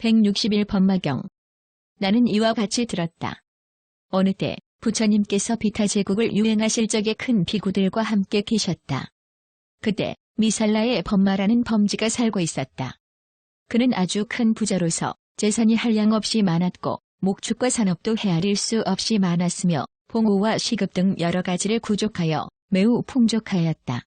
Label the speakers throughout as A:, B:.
A: 161 법마경. 나는 이와 같이 들었다. 어느 때 부처님께서 비타 제국을 유행하실 적에 큰 비구들과 함께 계셨다. 그때 미살라의 법마라는 범지가 살고 있었다. 그는 아주 큰 부자로서 재산이 한량없이 많았고 목축과 산업도 헤아릴 수 없이 많았으며 봉우와 시급 등 여러 가지를 구족하여 매우 풍족하였다.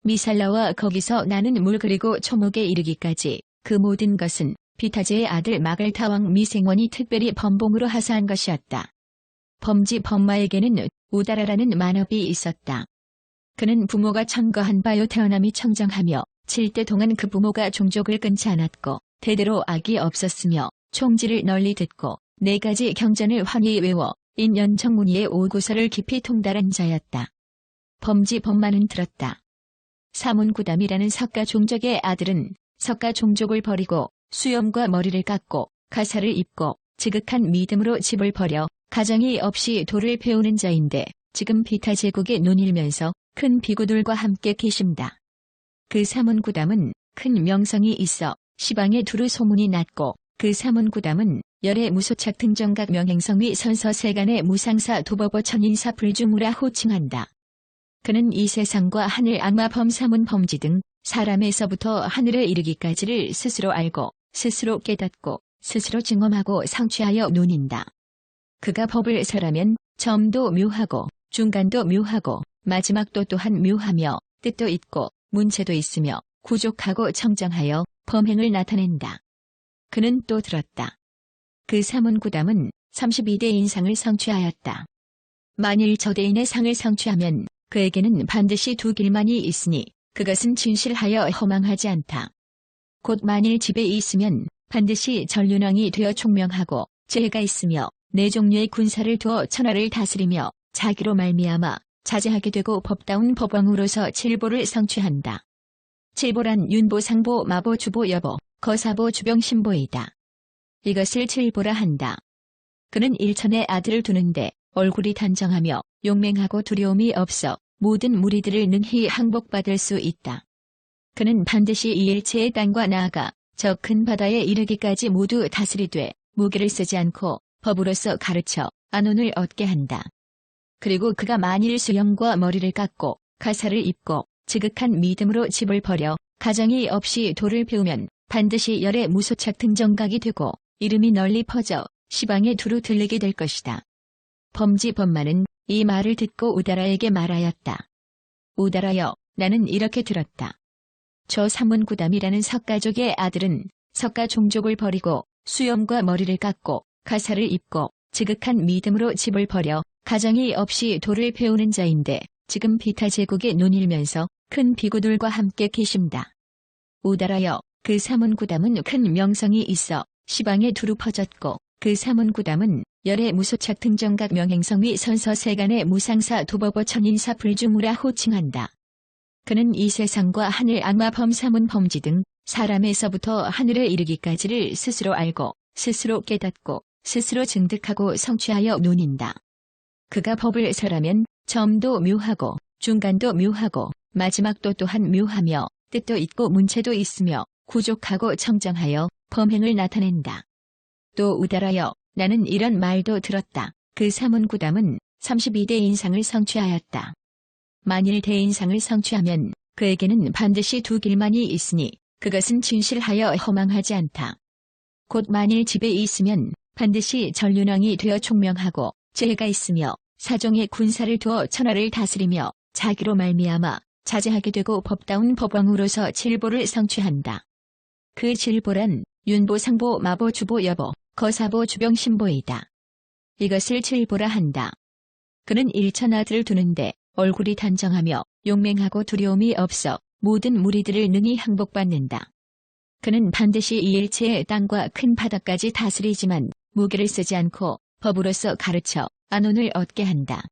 A: 미살라와 거기서 나는 물 그리고 초목에 이르기까지 그 모든 것은 비타제의 아들 마갈타왕 미생원이 특별히 범봉으로 하사한 것이었다. 범지 법마에게는 우다라라는 만업이 있었다. 그는 부모가 천거한 바요 태어남이 청정하며 7대 동안 그 부모가 종족을 끊지 않았고 대대로 악이 없었으며 총지를 널리 듣고 4가지 경전을 환히 외워 인연청문의의 5구설을 깊이 통달한 자였다. 범지 법마는 들었다. 사문구담이라는 석가 종족의 아들은 석가 종족을 버리고 수염과 머리를 깎고 가사를 입고 지극한 믿음으로 집을 버려 가정이 없이 도를 배우는 자인데 지금 비타 제국에 논일면서 큰 비구들과 함께 계십니다. 그 사문구담은 큰 명성이 있어 시방에 두루 소문이 났고 그 사문구담은 열의 무소착 등정각 명행성위 선서세간의 무상사 도법어 천인사 불주무라 호칭한다. 그는 이 세상과 하늘 악마 범사문 범지 등 사람에서부터 하늘에 이르기까지를 스스로 알고 스스로 깨닫고 스스로 증험하고 성취하여 논인다. 그가 법을 설하면 점도 묘하고 중간도 묘하고 마지막도 또한 묘하며 뜻도 있고 문체도 있으며 구족하고 청정하여 범행을 나타낸다. 그는 또 들었다. 그 사문구담은 32대 인상을 성취하였다. 만일 저대인의 상을 성취하면 그에게는 반드시 2길만이 있으니 그것은 진실하여 허망하지 않다. 곧 만일 집에 있으면 반드시 전륜왕이 되어 총명하고 재해가 있으며 4종류의 군사를 두어 천하를 다스리며 자기로 말미암아 자제하게 되고 법다운 법왕으로서 7보를 성취한다. 7보란 윤보, 상보, 마보, 주보, 여보, 거사보, 주병, 신보이다. 이것을 7보라 한다. 그는 일천의 아들을 두는데 얼굴이 단정하며 용맹하고 두려움이 없어 모든 무리들을 능히 항복받을 수 있다. 그는 반드시 이 일체의 땅과 나아가 저 큰 바다에 이르기까지 모두 다스리되 무기를 쓰지 않고 법으로서 가르쳐 안온을 얻게 한다. 그리고 그가 만일 수염과 머리를 깎고 가사를 입고 지극한 믿음으로 집을 버려 가정이 없이 도를 배우면 반드시 열의 무소착 등정각이 되고 이름이 널리 퍼져 시방에 두루 들리게 될 것이다. 범지 법마는 이 말을 듣고 우다라에게 말하였다. 우다라여, 나는 이렇게 들었다. 저 사문구담이라는 석가족의 아들은 석가 종족을 버리고 수염과 머리를 깎고 가사를 입고 지극한 믿음으로 집을 버려 가정이 없이 도를 배우는 자인데 지금 비타 제국에 논일면서 큰 비구들과 함께 계십니다. 우다라여, 그 사문구담은 큰 명성이 있어 시방에 두루 퍼졌고 그 사문구담은 열의 무소착 등정각 명행성위 선서세간의 무상사 도법어 천인사 불주무라 호칭한다. 그는 이 세상과 하늘 악마 범사문 범지 등 사람에서부터 하늘에 이르기까지를 스스로 알고 스스로 깨닫고 스스로 증득하고 성취하여 논인다. 그가 법을 설하면 점도 묘하고 중간도 묘하고 마지막도 또한 묘하며 뜻도 있고 문체도 있으며 구족하고 청정하여 범행을 나타낸다. 또 우다라여, 나는 이런 말도 들었다. 그 사문구담은 32대 인상을 성취하였다. 만일 대인상을 성취하면 그에게는 반드시 2길만이 있으니 그것은 진실하여 허망하지 않다. 곧 만일 집에 있으면 반드시 전륜왕이 되어 총명하고 재해가 있으며 4종의 군사를 두어 천하를 다스리며 자기로 말미암아 자제하게 되고 법다운 법왕으로서 7보를 성취한다. 그 7보란 윤보, 상보, 마보, 주보, 여보, 거사보, 주병, 신보이다. 이것을 7보라 한다. 그는 일천 아들을 두는데 얼굴이 단정하며 용맹하고 두려움이 없어 모든 무리들을 능히 항복받는다. 그는 반드시 이 일체의 땅과 큰 바다까지 다스리지만 무기를 쓰지 않고 법으로서 가르쳐 안온을 얻게 한다.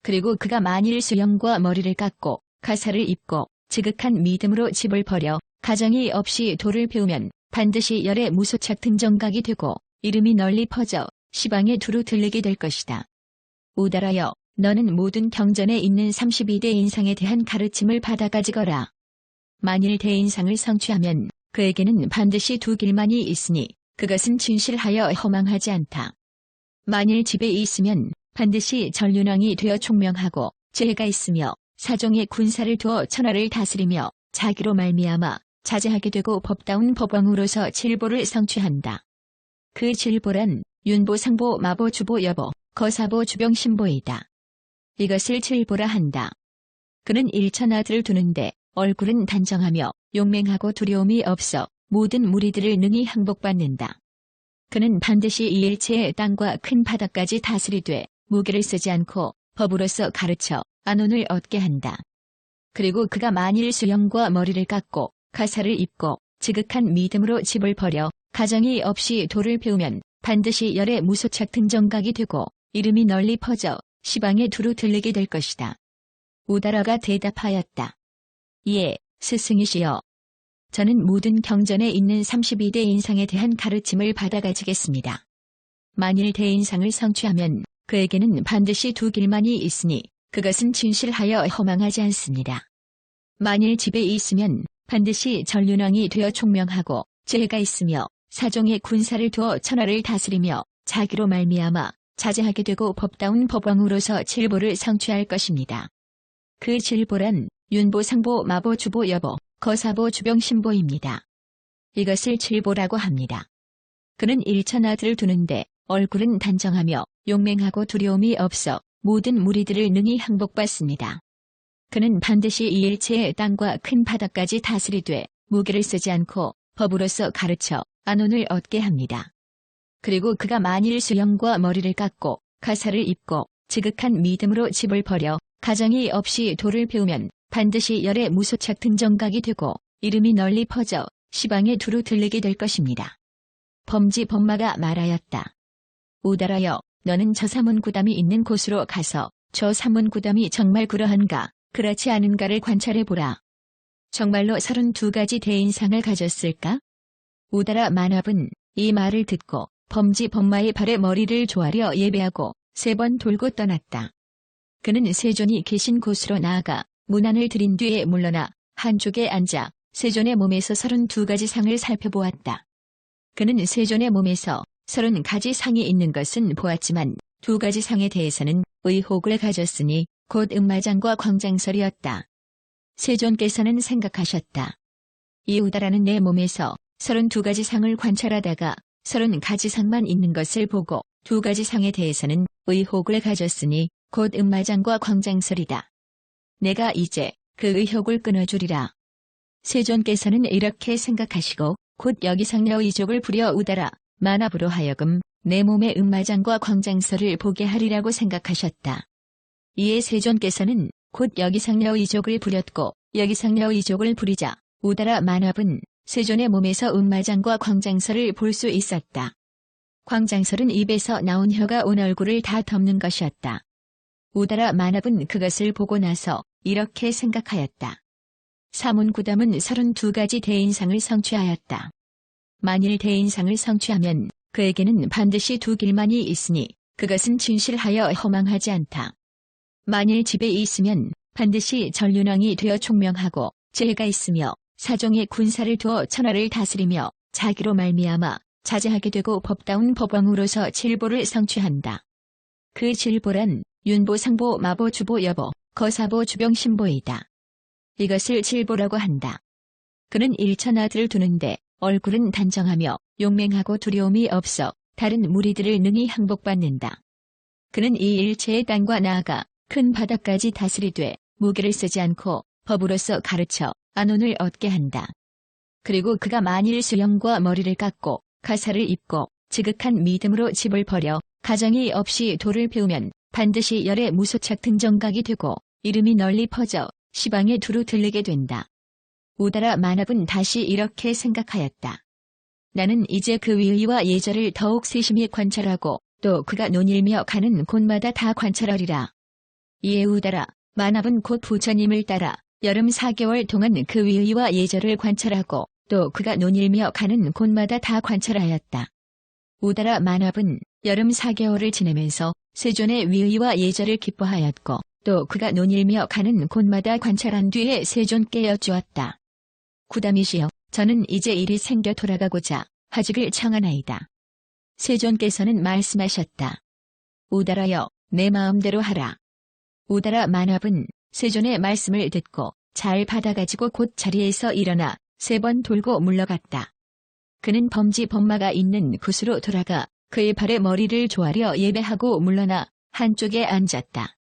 A: 그리고 그가 만일 수염과 머리를 깎고 가사를 입고 지극한 믿음으로 집을 버려 가정이 없이 도를 배우면 반드시 열의 무소착 등정각이 되고 이름이 널리 퍼져 시방에 두루 들리게 될 것이다. 우다라여, 너는 모든 경전에 있는 32대 인상에 대한 가르침을 받아 가지거라. 만일 대인상을 성취하면 그에게는 반드시 2길만이 있으니 그것은 진실하여 허망하지 않다. 만일 집에 있으면 반드시 전륜왕이 되어 총명하고 지혜가 있으며 사종의 군사를 두어 천하를 다스리며 자기로 말미암아 자제하게 되고 법다운 법왕으로서 칠보를 성취한다. 그 칠보란 윤보, 상보, 마보, 주보, 여보, 거사보, 주병, 신보이다. 이것을 칠보라 한다. 그는 일천하들을 두는데 얼굴은 단정하며 용맹하고 두려움이 없어 모든 무리들을 능히 항복받는다. 그는 반드시 이 일체의 땅과 큰 바다까지 다스리되 무기를 쓰지 않고 법으로서 가르쳐 안온을 얻게 한다. 그리고 그가 만일 수염과 머리를 깎고 가사를 입고 지극한 믿음으로 집을 버려 가정이 없이 도를 배우면 반드시 열의 무소착 등정각이 되고 이름이 널리 퍼져 시방에 두루 들리게 될 것이다. 우다라가 대답하였다. 예, 스승이시여. 저는 모든 경전에 있는 32대 인상에 대한 가르침을 받아가지겠습니다. 만일 대인상을 성취하면 그에게는 반드시 두 길만이 있으니 그것은 진실하여 허망하지 않습니다. 만일 집에 있으면 반드시 전륜왕이 되어 총명하고 지혜가 있으며 사종의 군사를 두어 천하를 다스리며 자기로 말미암아 자제하게 되고 법다운 법왕으로서 칠보를 성취할 것입니다. 그 칠보란 윤보, 상보, 마보, 주보, 여보, 거사보, 주병, 신보입니다. 이것을 칠보라고 합니다. 그는 일천하들을 두는데 얼굴은 단정하며 용맹하고 두려움이 없어 모든 무리들을 능히 항복받습니다. 그는 반드시 이 일체의 땅과 큰 바다까지 다스리되 무기를 쓰지 않고 법으로서 가르쳐 안온을 얻게 합니다. 그리고 그가 만일 수염과 머리를 깎고 가사를 입고 지극한 믿음으로 집을 버려 가정이 없이 도를 배우면 반드시 열의 무소착 등정각이 되고 이름이 널리 퍼져 시방에 두루 들리게 될 것입니다. 범지 범마가 말하였다. 우다라여, 너는 저 사문구담이 있는 곳으로 가서 저 사문구담이 정말 그러한가 그렇지 않은가를 관찰해보라. 정말로 32가지 대인상을 가졌을까? 우다라 만합은 이 말을 듣고 범지 범마의 발에 머리를 조아려 예배하고 3번 돌고 떠났다. 그는 세존이 계신 곳으로 나아가 문안을 드린 뒤에 물러나 한쪽에 앉아 세존의 몸에서 32가지 상을 살펴보았다. 그는 세존의 몸에서 30가지 상이 있는 것은 보았지만 2가지 상에 대해서는 의혹을 가졌으니 곧 음마장과 광장설이었다. 세존께서는 생각하셨다. 이 우다라는 내 몸에서 32가지 상을 관찰하다가 30가지 상만 있는 것을 보고 2가지 상에 대해서는 의혹을 가졌으니 곧 음마장과 광장설이다. 내가 이제 그 의혹을 끊어주리라. 세존께서는 이렇게 생각하시고 곧 여기상려 이족을 부려 우다라 만합으로 하여금 내 몸의 음마장과 광장설을 보게 하리라고 생각하셨다. 이에 세존께서는 곧 여기상려 이족을 부렸고 여기상려 이족을 부리자 우다라 만합은 세존의 몸에서 음마장과 광장설을 볼 수 있었다. 광장설은 입에서 나온 혀가 온 얼굴을 다 덮는 것이었다. 우다라 만합은 그것을 보고 나서 이렇게 생각하였다. 사문구담은 32가지 대인상을 성취하였다. 만일 대인상을 성취하면 그에게는 반드시 두 길만이 있으니 그것은 진실하여 허망하지 않다. 만일 집에 있으면 반드시 전륜왕이 되어 총명하고 지혜가 있으며 사종의 군사를 두어 천하를 다스리며 자기로 말미암아 자제하게 되고 법다운 법왕으로서 칠보를 성취한다. 그 칠보란 윤보, 상보, 마보, 주보, 여보, 거사보, 주병, 신보이다. 이것을 칠보라고 한다. 그는 일천하들을 두는데 얼굴은 단정하며 용맹하고 두려움이 없어 다른 무리들을 능히 항복받는다. 그는 이 일체의 땅과 나아가 큰 바다까지 다스리되 무기를 쓰지 않고 법으로서 가르쳐 안온을 얻게 한다. 그리고 그가 만일 수염과 머리를 깎고 가사를 입고 지극한 믿음으로 집을 버려 가정이 없이 도를 배우면 반드시 열의 무소착 등정각이 되고 이름이 널리 퍼져 시방에 두루 들리게 된다. 우다라 만합은 다시 이렇게 생각하였다. 나는 이제 그 위의와 예절을 더욱 세심히 관찰하고 또 그가 논일며 가는 곳마다 다 관찰하리라. 이에 우다라 만합은 곧 부처님을 따라 여름 4개월 동안 그 위의와 예절을 관찰하고 또 그가 논일며 가는 곳마다 다 관찰하였다. 우다라 만합은 여름 4개월을 지내면서 세존의 위의와 예절을 기뻐하였고 또 그가 논일며 가는 곳마다 관찰한 뒤에 세존께 여쭈었다. 구담이시여, 저는 이제 일이 생겨 돌아가고자 하직을 청하나이다. 세존께서는 말씀하셨다. 우달하여 내 마음대로 하라. 우달아 만합은 세존의 말씀을 듣고 잘 받아가지고 곧 자리에서 일어나 3번 돌고 물러갔다. 그는 범지 범마가 있는 굿으로 돌아가 그의 발에 머리를 조아려 예배하고 물러나 한쪽에 앉았다.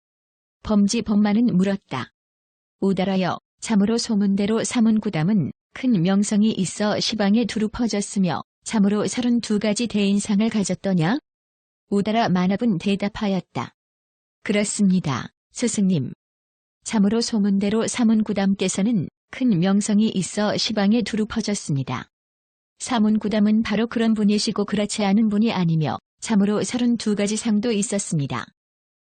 A: 범지 범마는 물었다. 우달하여 참으로 소문대로 사문구담은 큰 명성이 있어 시방에 두루 퍼졌으며 참으로 32가지 대인상을 가졌더냐? 우달아 만합은 대답하였다. 그렇습니다, 스승님. 참으로 소문대로 사문구담께서는 큰 명성이 있어 시방에 두루 퍼졌습니다. 사문구담은 바로 그런 분이시고 그렇지 않은 분이 아니며 참으로 32가지 상도 있었습니다.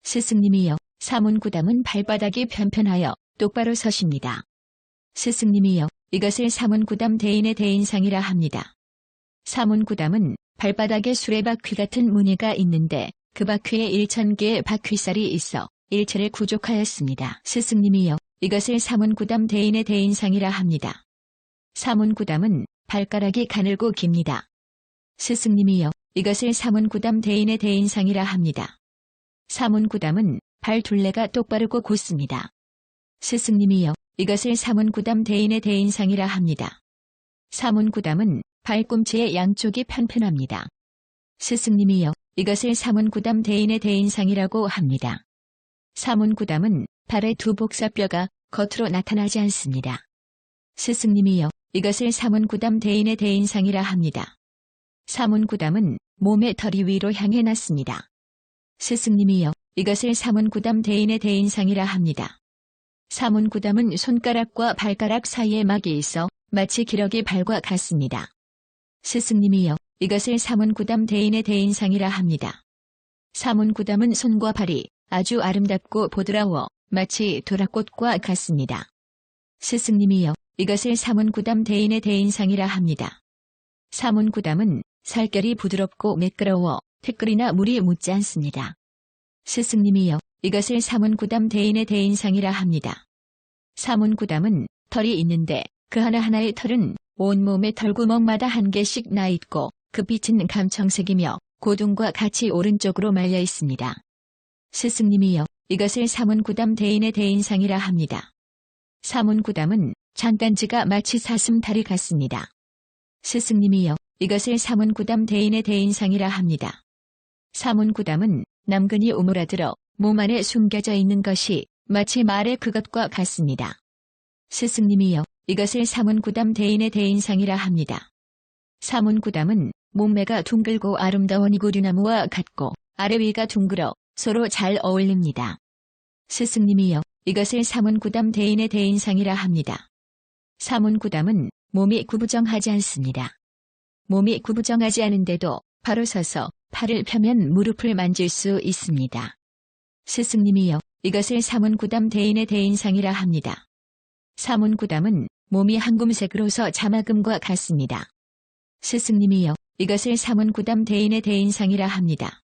A: 스승님이여, 사문구담은 발바닥이 편편하여 똑바로 서십니다. 스승님이여, 이것을 사문구담 대인의 대인상이라 합니다. 사문구담은 발바닥에 수레바퀴 같은 무늬가 있는데 그 바퀴에 1000개의 바퀴살이 있어 일체를 구족하였습니다. 스승님이여, 이것을 사문구담 대인의 대인상이라 합니다. 사문구담은 발가락이 가늘고 깁니다. 스승님이여, 이것을 사문구담 대인의 대인상이라 합니다. 사문구담은 발 둘레가 똑바르고 곧습니다. 스승님이여, 이것을 사문구담 대인의 대인상이라 합니다. 사문구담은 발꿈치의 양쪽이 편편합니다. 스승님이여, 이것을 사문구담 대인의 대인상이라고 합니다. 사문구담은 발의 두 복사뼈가 겉으로 나타나지 않습니다. 스승님이여, 이것을 사문구담 대인의 대인상이라 합니다. 사문구담은 몸의 털이 위로 향해 났습니다. 스승님이여, 이것을 사문구담 대인의 대인상이라 합니다. 사문구담은 손가락과 발가락 사이에 막이 있어 마치 기러기 발과 같습니다. 스승님이여, 이것을 사문구담 대인의 대인상이라 합니다. 사문구담은 손과 발이 아주 아름답고 보드라워 마치 도라꽃과 같습니다. 스승님이여, 이것을 사문구담 대인의 대인상이라 합니다. 사문구담은 살결이 부드럽고 매끄러워 티끌이나 물이 묻지 않습니다. 스승님이여, 이것을 사문구담 대인의 대인상이라 합니다. 사문구담은 털이 있는데 그 하나하나의 털은 온몸의 털구멍마다 한 개씩 나 있고 그 빛은 감청색이며 고둥과 같이 오른쪽으로 말려 있습니다. 스승님이여, 이것을 사문구담 대인의 대인상이라 합니다. 사문구담은 장간지가 마치 사슴다리 같습니다. 스승님이여, 이것을 사문구담 대인의 대인상이라 합니다. 사문구담은 남근이 오므라들어 몸 안에 숨겨져 있는 것이 마치 말의 그것과 같습니다. 스승님이여, 이것을 사문구담 대인의 대인상이라 합니다. 사문구담은 몸매가 둥글고 아름다운 이구류나무와 같고 아래 위가 둥글어 서로 잘 어울립니다. 스승님이여, 이것을 사문구담 대인의 대인상이라 합니다. 사문구담은 몸이 구부정하지 않습니다. 몸이 구부정하지 않은데도 바로 서서 팔을 펴면 무릎을 만질 수 있습니다. 스승님이여, 이것을 사문구담 대인의 대인상이라 합니다. 사문구담은 몸이 황금색으로서 자마금과 같습니다. 스승님이여, 이것을 사문구담 대인의 대인상이라 합니다.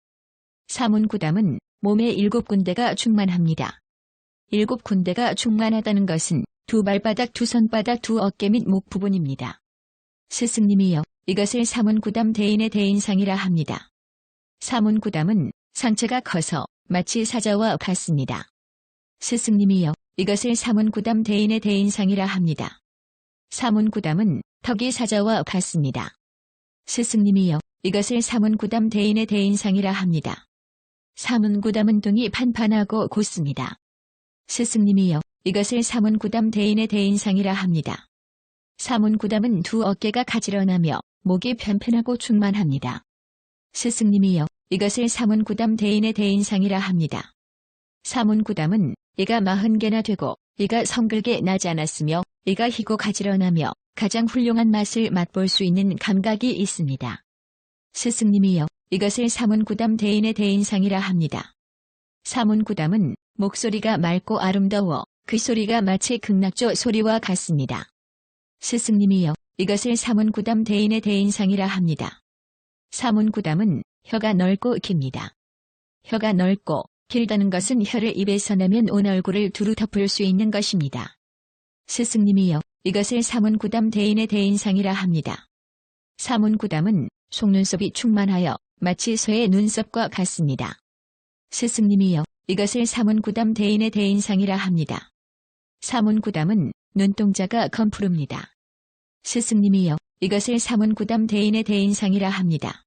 A: 사문구담은 몸에 7군데가 충만합니다. 7군데가 충만하다는 것은 두 발바닥, 두 손바닥, 두 어깨 및 목 부분입니다. 스승님이여, 이것을 사문구담 대인의 대인상이라 합니다. 사문구담은 상체가 커서 마치 사자와 같습니다. 스승님이여, 이것을 사문구담 대인의 대인상이라 합니다. 사문구담은 턱이 사자와 같습니다. 스승님이여, 이것을 사문구담 대인의 대인상이라 합니다. 사문구담은 등이 판판하고 곧습니다. 스승님이여, 이것을 사문구담 대인의 대인상이라 합니다. 사문구담은 두 어깨가 가지런하며 목이 편편하고 충만합니다. 스승님이여, 이것을 사문구담 대인의 대인상이라 합니다. 사문구담은 이가 40개나 되고 이가 성글게 나지 않았으며 이가 희고 가지런하며 가장 훌륭한 맛을 맛볼 수 있는 감각이 있습니다. 스승님이여, 이것을 사문구담 대인의 대인상이라 합니다. 사문구담은 목소리가 맑고 아름다워 그 소리가 마치 극락조 소리와 같습니다. 스승님이여, 이것을 사문구담 대인의 대인상이라 합니다. 사문구담은 혀가 넓고 깁니다. 혀가 넓고 길다는 것은 혀를 입에서 내면 온 얼굴을 두루 덮을 수 있는 것입니다. 스승님이여, 이것을 사문구담 대인의 대인상이라 합니다. 사문구담은 속눈썹이 충만하여 마치 소의 눈썹과 같습니다. 스승님이여, 이것을 사문구담 대인의 대인상이라 합니다. 사문구담은 눈동자가 검푸릅니다. 스승님이여, 이것을 사문구담 대인의 대인상이라 합니다.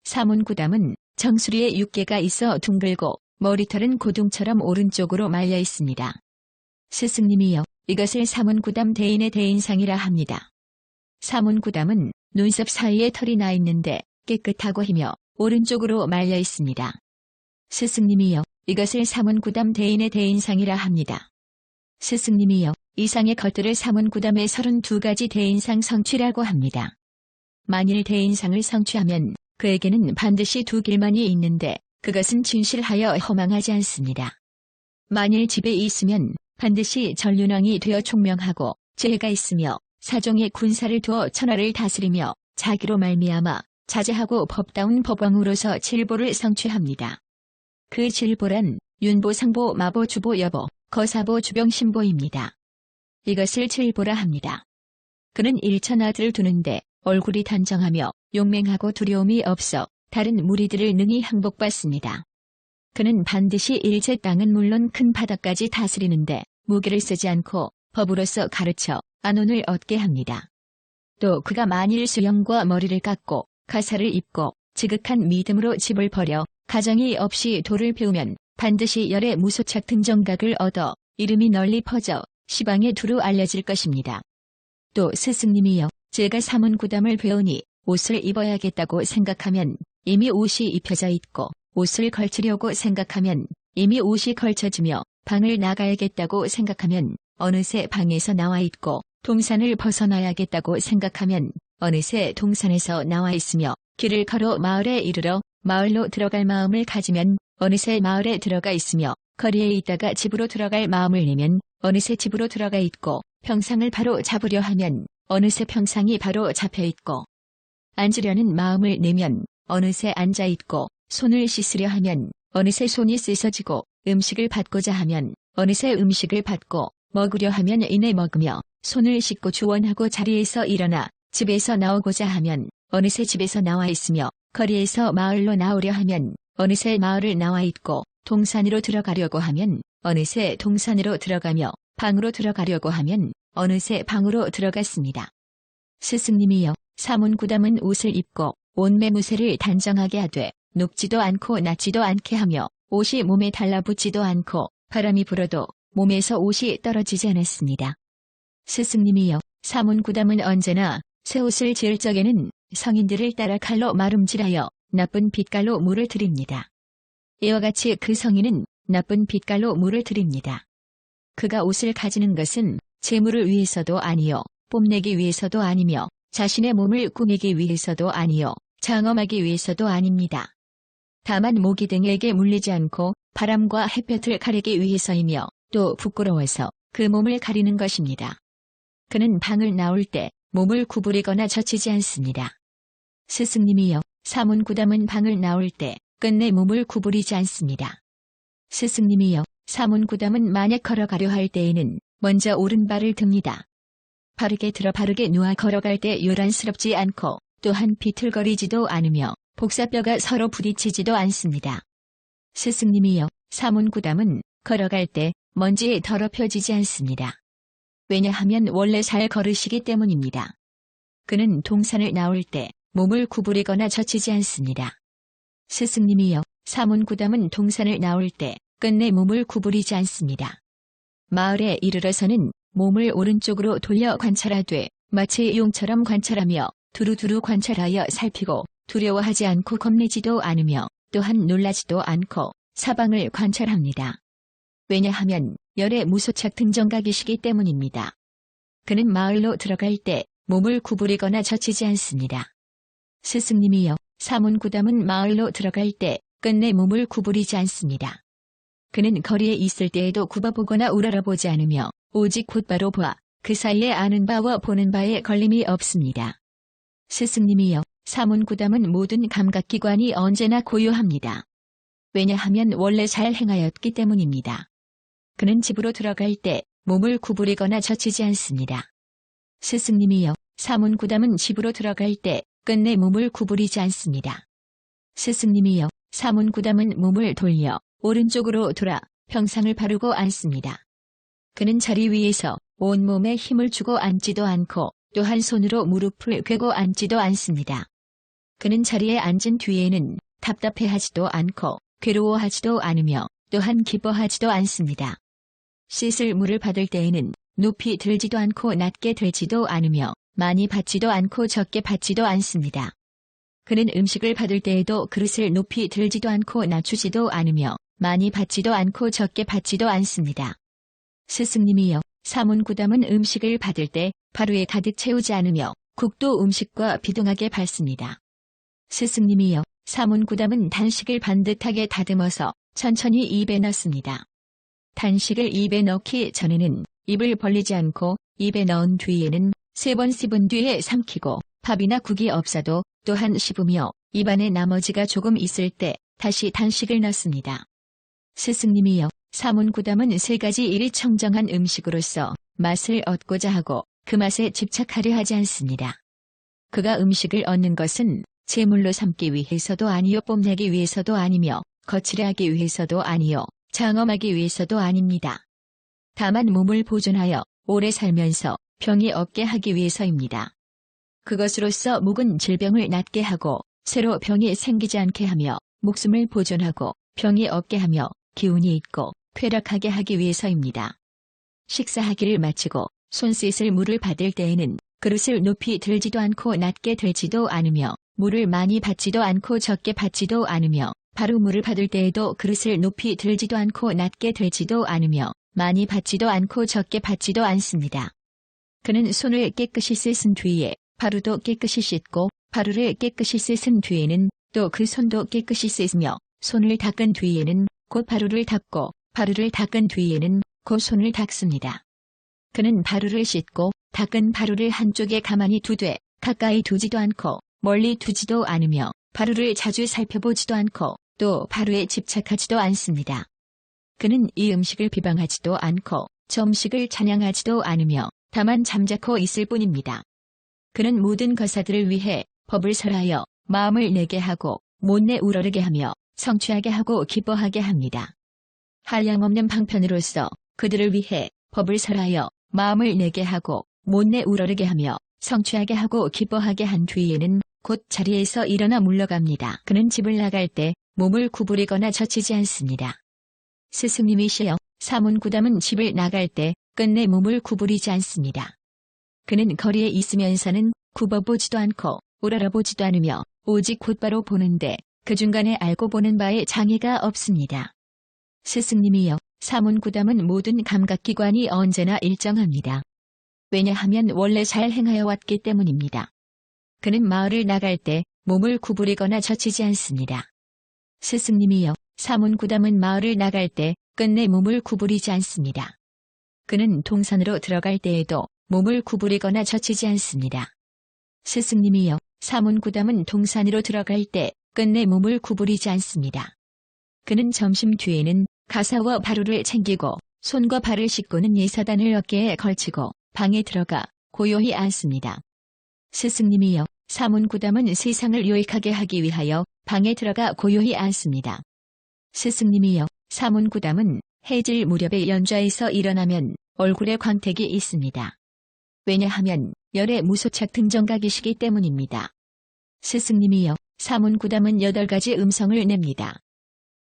A: 사문구담은 정수리에 육개가 있어 둥글고 머리털은 고둥처럼 오른쪽으로 말려 있습니다. 스승님이여, 이것을 사문구담 대인의 대인상이라 합니다. 사문구담은 눈썹 사이에 털이 나 있는데 깨끗하고 희며 오른쪽으로 말려 있습니다. 스승님이여, 이것을 사문구담 대인의 대인상이라 합니다. 스승님이여, 이 상의 것들을 사문구담의 32가지 대인상 성취라고 합니다. 만일 대인상을 성취하면 그에게는 반드시 두 길만이 있는데 그것은 진실하여 허망하지 않습니다. 만일 집에 있으면 반드시 전륜왕이 되어 총명하고 재해가 있으며 사종의 군사를 두어 천하를 다스리며 자기로 말미암아 자제하고 법다운 법왕으로서 칠보를 성취합니다. 그 칠보란 윤보, 상보, 마보, 주보, 여보, 거사보, 주병, 신보입니다. 이것을 칠보라 합니다. 그는 일천하들을 두는데 얼굴이 단정하며 용맹하고 두려움이 없어 다른 무리들을 능히 항복받습니다. 그는 반드시 일체 땅은 물론 큰 바다까지 다스리는데 무기를 쓰지 않고 법으로서 가르쳐 안온을 얻게 합니다. 또 그가 만일 수염과 머리를 깎고 가사를 입고 지극한 믿음으로 집을 버려 가정이 없이 도를 배우면 반드시 열의 무소착 등정각을 얻어 이름이 널리 퍼져 시방에 두루 알려질 것입니다. 또 스승님이여, 제가 사문구담을 배우니 옷을 입어야겠다고 생각하면 이미 옷이 입혀져 있고 옷을 걸치려고 생각하면 이미 옷이 걸쳐지며 방을 나가야겠다고 생각하면 어느새 방에서 나와 있고 동산을 벗어나야겠다고 생각하면 어느새 동산에서 나와 있으며 길을 걸어 마을에 이르러 마을로 들어갈 마음을 가지면 어느새 마을에 들어가 있으며 거리에 있다가 집으로 들어갈 마음을 내면 어느새 집으로 들어가 있고 평상을 바로 잡으려 하면 어느새 평상이 바로 잡혀 있고 앉으려는 마음을 내면 어느새 앉아 있고 손을 씻으려 하면 어느새 손이 씻어지고 음식을 받고자 하면 어느새 음식을 받고 먹으려 하면 이내 먹으며 손을 씻고 주원하고 자리에서 일어나 집에서 나오고자 하면 어느새 집에서 나와 있으며 거리에서 마을로 나오려 하면 어느새 마을을 나와 있고 동산으로 들어가려고 하면 어느새 동산으로 들어가며 방으로 들어가려고 하면 어느새 방으로 들어갔습니다. 스승님이여, 사문구담은 옷을 입고 옷매무새를 단정하게 하되 눕지도 않고 낮지도 않게 하며 옷이 몸에 달라붙지도 않고 바람이 불어도 몸에서 옷이 떨어지지 않았습니다. 스승님이여, 사문구담은 언제나 새 옷을 지을 적에는 성인들을 따라 칼로 마름질하여 나쁜 빛깔로 물을 들입니다. 이와 같이 그 성인은 나쁜 빛깔로 물을 들입니다. 그가 옷을 가지는 것은 재물을 위해서도 아니요 뽐내기 위해서도 아니며 자신의 몸을 꾸미기 위해서도 아니요 장엄하기 위해서도 아닙니다. 다만 모기 등에게 물리지 않고 바람과 햇볕을 가리기 위해서이며 또 부끄러워서 그 몸을 가리는 것입니다. 그는 방을 나올 때 몸을 구부리거나 젖히지 않습니다. 스승님이여, 사문구담은 방을 나올 때 끝내 몸을 구부리지 않습니다. 스승님이여, 사문구담은 만약 걸어가려 할 때에는 먼저 오른발을 듭니다. 바르게 들어 바르게 누워 걸어갈 때 요란스럽지 않고 또한 비틀거리지도 않으며 복사뼈가 서로 부딪히지도 않습니다. 스승님이여, 사문구담은 걸어갈 때 먼지에 더럽혀지지 않습니다. 왜냐하면 원래 잘 걸으시기 때문입니다. 그는 동산을 나올 때 몸을 구부리거나 젖히지 않습니다. 스승님이여, 사문구담은 동산을 나올 때 끝내 몸을 구부리지 않습니다. 마을에 이르러서는 몸을 오른쪽으로 돌려 관찰하되 마치 용처럼 관찰하며 두루두루 관찰하여 살피고 두려워하지 않고 겁내지도 않으며 또한 놀라지도 않고 사방을 관찰합니다. 왜냐하면 열의 무소착 등정각이시기 때문입니다. 그는 마을로 들어갈 때 몸을 구부리거나 젖히지 않습니다. 스승님이여, 사문구담은 마을로 들어갈 때 끝내 몸을 구부리지 않습니다. 그는 거리에 있을 때에도 굽어보거나 우러러보지 않으며 오직 곧바로 보아 그 사이에 아는 바와 보는 바에 걸림이 없습니다. 스승님이여, 사문구담은 모든 감각기관이 언제나 고요합니다. 왜냐하면 원래 잘 행하였기 때문입니다. 그는 집으로 들어갈 때 몸을 구부리거나 젖히지 않습니다. 스승님이여, 사문구담은 집으로 들어갈 때 끝내 몸을 구부리지 않습니다. 스승님이여, 사문구담은 몸을 돌려 오른쪽으로 돌아 평상을 바르고 앉습니다. 그는 자리 위에서 온몸에 힘을 주고 앉지도 않고 또한 손으로 무릎을 꿰고 앉지도 않습니다. 그는 자리에 앉은 뒤에는 답답해하지도 않고 괴로워하지도 않으며 또한 기뻐하지도 않습니다. 씻을 물을 받을 때에는 높이 들지도 않고 낮게 들지도 않으며 많이 받지도 않고 적게 받지도 않습니다. 그는 음식을 받을 때에도 그릇을 높이 들지도 않고 낮추지도 않으며 많이 받지도 않고 적게 받지도 않습니다. 스승님이여, 사문구담은 음식을 받을 때 바루에 가득 채우지 않으며 국도 음식과 비동하게 받습니다. 스승님이여, 사문구담은 단식을 반듯하게 다듬어서 천천히 입에 넣습니다. 단식을 입에 넣기 전에는 입을 벌리지 않고 입에 넣은 뒤에는 3번 씹은 뒤에 삼키고 밥이나 국이 없어도 또한 씹으며 입안에 나머지가 조금 있을 때 다시 단식을 넣습니다. 스승님이여, 사문구담은 3가지 일이 청정한 음식으로서 맛을 얻고자 하고 그 맛에 집착하려 하지 않습니다. 그가 음식을 얻는 것은 제물로 삼기 위해서도 아니요 뽐내기 위해서도 아니며 거칠게 하기 위해서도 아니요 장엄하기 위해서도 아닙니다. 다만 몸을 보존하여 오래 살면서 병이 없게 하기 위해서입니다. 그것으로서 묵은 질병을 낫게 하고 새로 병이 생기지 않게 하며 목숨을 보존하고 병이 없게 하며 기운이 있고 쾌락하게 하기 위해서입니다. 식사하기를 마치고 손 씻을 물을 받을 때에는 그릇을 높이 들지도 않고 낮게 들지도 않으며 물을 많이 받지도 않고 적게 받지도 않으며 바로 물을 받을 때에도 그릇을 높이 들지도 않고 낮게 들지도 않으며 많이 받지도 않고 적게 받지도 않습니다. 그는 손을 깨끗이 씻은 뒤에 바루도 깨끗이 씻고 바루를 깨끗이 씻은 뒤에는 또 그 손도 깨끗이 씻으며 손을 닦은 뒤에는 곧 바루를 닦고 바루를 닦은 뒤에는 곧 손을 닦습니다. 그는 바루를 씻고 닦은 바루를 한쪽에 가만히 두되 가까이 두지도 않고 멀리 두지도 않으며 바루를 자주 살펴보지도 않고 또 바루에 집착하지도 않습니다. 그는 이 음식을 비방하지도 않고 저 음식을 찬양하지도 않으며 다만 잠자코 있을 뿐입니다. 그는 모든 거사들을 위해 법을 설하여 마음을 내게 하고 못내 우러르게 하며 성취하게 하고 기뻐하게 합니다. 한량없는 방편으로서 그들을 위해 법을 설하여 마음을 내게 하고 못내 우러르게 하며 성취하게 하고 기뻐하게 한 뒤에는 곧 자리에서 일어나 물러갑니다. 그는 집을 나갈 때 몸을 구부리거나 젖히지 않습니다. 스승님이시여, 사문구담은 집을 나갈 때 끝내 몸을 구부리지 않습니다. 그는 거리에 있으면서는 굽어보지도 않고 우러러보지도 않으며 오직 곧바로 보는데 그 중간에 알고 보는 바에 장애가 없습니다. 스승님이여, 사문구담은 모든 감각기관이 언제나 일정합니다. 왜냐하면 원래 잘 행하여 왔기 때문입니다. 그는 마을을 나갈 때 몸을 구부리거나 젖히지 않습니다. 스승님이여, 사문구담은 마을을 나갈 때 끝내 몸을 구부리지 않습니다. 그는 동산으로 들어갈 때에도 몸을 구부리거나 젖히지 않습니다. 스승님이여, 사문구담은 동산으로 들어갈 때 끝내 몸을 구부리지 않습니다. 그는 점심 뒤에는 가사와 바루를 챙기고 손과 발을 씻고는 예사단을 어깨에 걸치고 방에 들어가 고요히 앉습니다. 스승님이여, 사문구담은 세상을 유익하게 하기 위하여 방에 들어가 고요히 앉습니다. 스승님이여, 사문구담은 해질 무렵에 연좌에서 일어나면 얼굴에 광택이 있습니다. 왜냐하면 열의 무소착 등정각이시기 때문입니다. 스승님이여, 사문구담은 8가지 음성을 냅니다.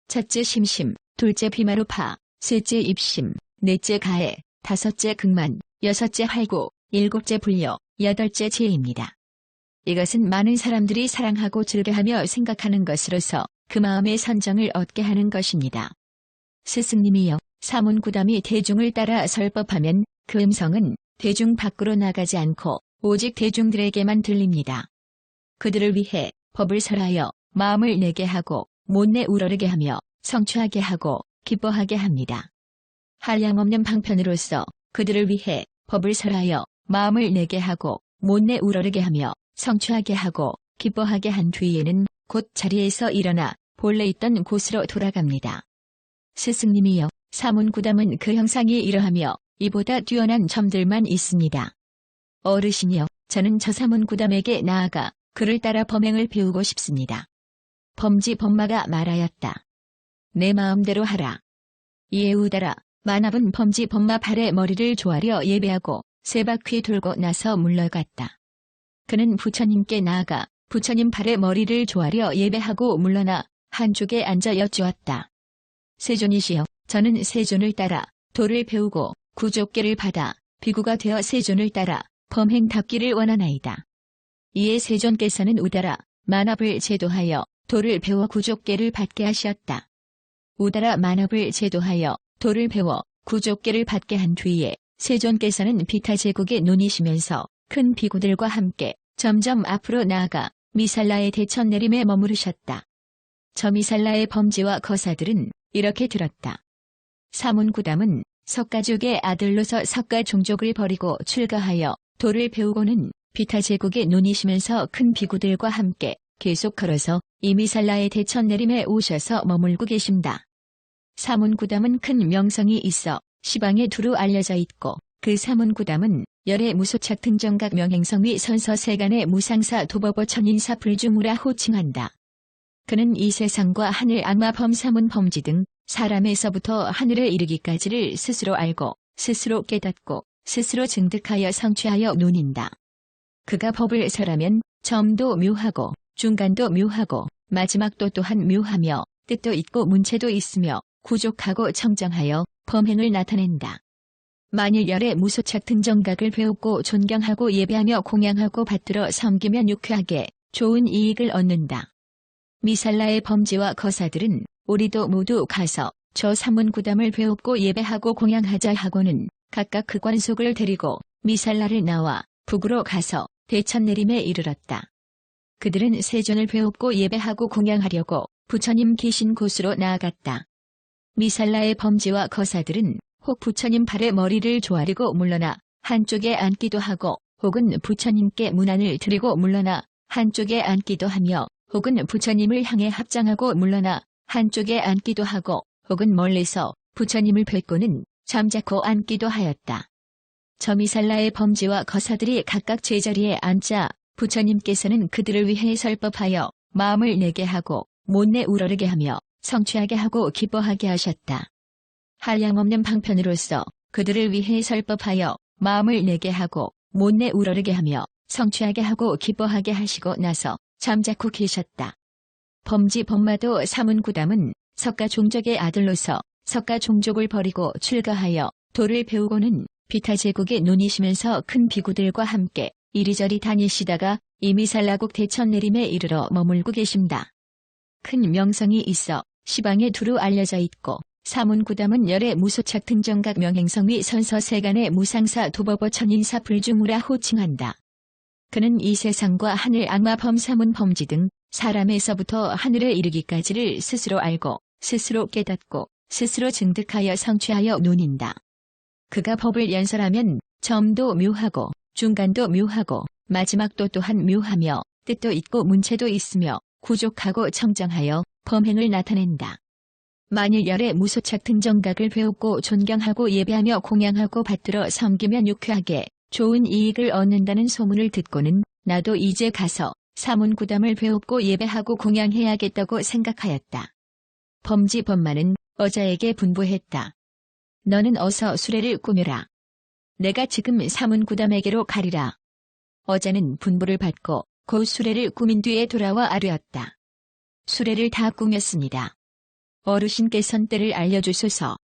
A: 첫째 심심, 둘째 비마루파, 셋째 입심, 넷째 가해, 다섯째 극만, 여섯째 활구, 일곱째 불려, 여덟째 재입니다. 이것은 많은 사람들이 사랑하고 즐겨하며 생각하는 것으로서 그 마음의 선정을 얻게 하는 것입니다. 스승님이여, 사문구담이 대중을 따라 설법하면 그 음성은 대중 밖으로 나가지 않고 오직 대중들에게만 들립니다. 그들을 위해 법을 설하여 마음을 내게 하고 못내 우러르게 하며 성취하게 하고 기뻐하게 합니다. 한량없는 방편으로서 그들을 위해 법을 설하여 마음을 내게 하고 못내 우러르게 하며 성취하게 하고 기뻐하게 한 뒤에는 곧 자리에서 일어나 본래 있던 곳으로 돌아갑니다. 스승님이여, 사문구담은 그 형상이 이러하며 이보다 뛰어난 점들만 있습니다. 어르신이여, 저는 저 사문구담에게 나아가 그를 따라 범행을 배우고 싶습니다. 범지 범마가 말하였다. 내 마음대로 하라. 이에 우다라 만압은 범지 범마 발에 머리를 조아려 예배하고 세 바퀴 돌고 나서 물러갔다. 그는 부처님께 나아가 부처님 발에 머리를 조아려 예배하고 물러나 한쪽에 앉아 여쭈었다. 세존이시여, 저는 세존을 따라 도를 배우고 구족계를 받아 비구가 되어 세존을 따라 범행답기를 원하나이다. 이에 세존께서는 우다라 만압을 제도하여 도를 배워 구족계를 받게 하셨다. 우다라 만압을 제도하여 도를 배워 구족계를 받게 한 뒤에 세존께서는 비타 제국에 논이시면서 큰 비구들과 함께 점점 앞으로 나아가 미살라의 대천 내림에 머무르셨다. 저 미살라의 범지와 거사들은 이렇게 들었다. 사문구담은 석가족의 아들로서 석가 종족을 버리고 출가하여 도를 배우고는 비타 제국에 논이시면서 큰 비구들과 함께 계속 걸어서 이 미살라의 대천 내림에 오셔서 머물고 계십니다. 사문구담은 큰 명성이 있어 시방에 두루 알려져 있고 그 사문구담은 열의 무소착 등정각 명행성위 선서세간의 무상사 도법어 천인사 불중우라 호칭한다. 그는 이 세상과 하늘 악마 범사문 범지 등 사람에서부터 하늘에 이르기까지를 스스로 알고 스스로 깨닫고 스스로 증득하여 성취하여 논인다. 그가 법을 설하면 점도 묘하고 중간도 묘하고 마지막도 또한 묘하며 뜻도 있고 문체도 있으며 구족하고 청정하여 범행을 나타낸다. 만일 열의 무소착 등정각을 배우고 존경하고 예배하며 공양하고 받들어 섬기면 유쾌하게 좋은 이익을 얻는다. 미살라의 범지와 거사들은 우리도 모두 가서 저 사문구담을 배우고 예배하고 공양하자 하고는 각각 그 관속을 데리고 미살라를 나와 북으로 가서 대천 내림에 이르렀다. 그들은 세존을 배우고 예배하고 공양하려고 부처님 계신 곳으로 나아갔다. 미살라의 범지와 거사들은 혹 부처님 발에 머리를 조아리고 물러나 한쪽에 앉기도 하고 혹은 부처님께 문안을 드리고 물러나 한쪽에 앉기도 하며 혹은 부처님을 향해 합장하고 물러나 한쪽에 앉기도 하고 혹은 멀리서 부처님을 뵙고는 잠자코 앉기도 하였다. 저 미살라의 범지와 거사들이 각각 제자리에 앉자 부처님께서는 그들을 위해 설법하여 마음을 내게 하고 못내 우러르게 하며 성취하게 하고 기뻐하게 하셨다. 한량없는 방편으로서 그들을 위해 설법하여 마음을 내게 하고 못내 우러르게 하며 성취하게 하고 기뻐하게 하시고 나서 잠자코 계셨다. 범지 범마도 사문구담은 석가 종족의 아들로서 석가 종족을 버리고 출가하여 도를 배우고는 비타 제국에 논이시면서 큰 비구들과 함께 이리저리 다니시다가 이미살라국 대천 내림에 이르러 머물고 계십니다. 큰 명성이 있어 시방에 두루 알려져 있고 사문구담은 열의 무소착 등정각 명행성위 선서세간의 무상사 도법어 천인사 불중우라 호칭한다. 그는 이 세상과 하늘 악마 범사문 범지 등 사람에서부터 하늘에 이르기까지를 스스로 알고 스스로 깨닫고 스스로 증득하여 성취하여 논인다. 그가 법을 연설하면 점도 묘하고 중간도 묘하고 마지막도 또한 묘하며 뜻도 있고 문체도 있으며 구족하고 청정하여 범행을 나타낸다. 만일 열의 무소착 등정각을 배우고 존경하고 예배하며 공양하고 받들어 섬기면 유쾌하게 좋은 이익을 얻는다는 소문을 듣고는 나도 이제 가서 사문구담을 배우고 예배하고 공양해야겠다고 생각하였다. 범지 범마는 어자에게 분부했다. 너는 어서 수레를 꾸며라. 내가 지금 사문구담에게로 가리라. 어자는 분부를 받고 곧 수레를 꾸민 뒤에 돌아와 아뢰었다. 수레를 다 꾸몄습니다. 어르신께선 때를 알려주소서.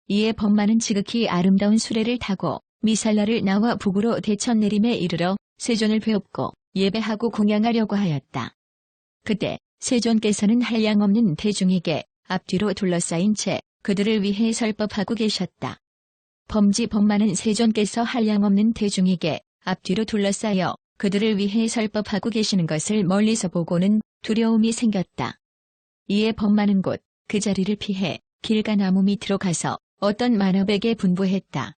A: 이에 범마는 지극히 아름다운 수레를 타고 미살라를 나와 북으로 대천 내림에 이르러 세존을 배웁고 예배하고 공양하려고 하였다. 그때 세존께서는 한량없는 대중에게 앞뒤로 둘러싸인 채 그들을 위해 설법하고 계셨다. 범지 범마는 세존께서 한량없는 대중에게 앞뒤로 둘러싸여 그들을 위해 설법하고 계시는 것을 멀리서 보고는 두려움이 생겼다. 이에 범마는 곧 그 자리를 피해 길가 나무 밑으로 가서 어떤 만업에게 분부했다.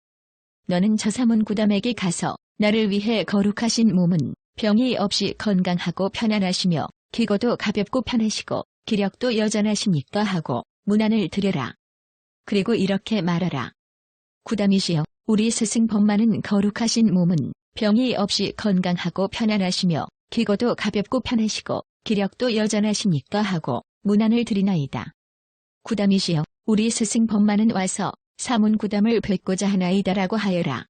A: 너는 저 사문구담에게 가서 나를 위해 거룩하신 몸은 병이 없이 건강하고 편안하시며 기고도 가볍고 편하시고 기력도 여전하시니까 하고 문안을 드려라. 그리고 이렇게 말하라. 구담이시여, 우리 스승 범마는 거룩하신 몸은 병이 없이 건강하고 편안하시며 기고도 가볍고 편하시고 기력도 여전하시니까 하고 문안을 드리나이다. 구담이시여, 우리 스승 법만은 와서 사문구담을 뵙고자 하나이다라고 하여라.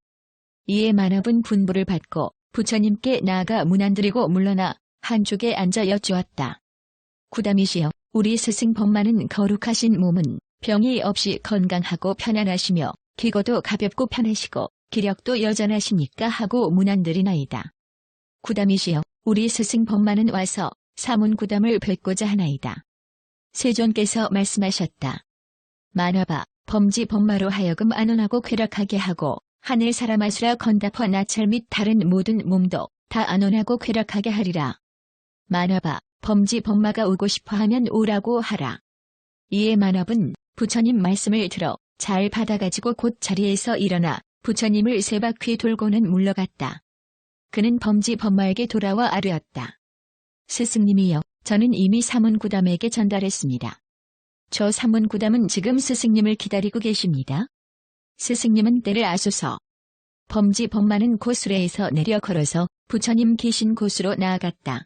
A: 이에 만업은 분부를 받고 부처님께 나아가 문안드리고 물러나 한쪽에 앉아 여쭈었다. 구담이시여, 우리 스승 법만은 거룩하신 몸은 병이 없이 건강하고 편안하시며 기고도 가볍고 편하시고 기력도 여전하시니까 하고 문안드리나이다. 구담이시여, 우리 스승 법만은 와서 사문구담을 뵙고자 하나이다. 세존께서 말씀하셨다. 만화바, 범지 법마로 하여금 안온하고 쾌락하게 하고 하늘 사람아수라 건다퍼 나찰 및 다른 모든 몸도 다 안온하고 쾌락하게 하리라. 만화바, 범지 법마가 오고 싶어하면 오라고 하라. 이에 만업은 부처님 말씀을 들어 잘 받아가지고 곧 자리에서 일어나 부처님을 세 바퀴 돌고는 물러갔다. 그는 범지 법마에게 돌아와 아뢰었다. 스승님이여, 저는 이미 사문구담에게 전달했습니다. 저 사문구담은 지금 스승님을 기다리고 계십니다. 스승님은 때를 아소서. 범지 법마는 곧 수레에서 내려 걸어서 부처님 계신 곳으로 나아갔다.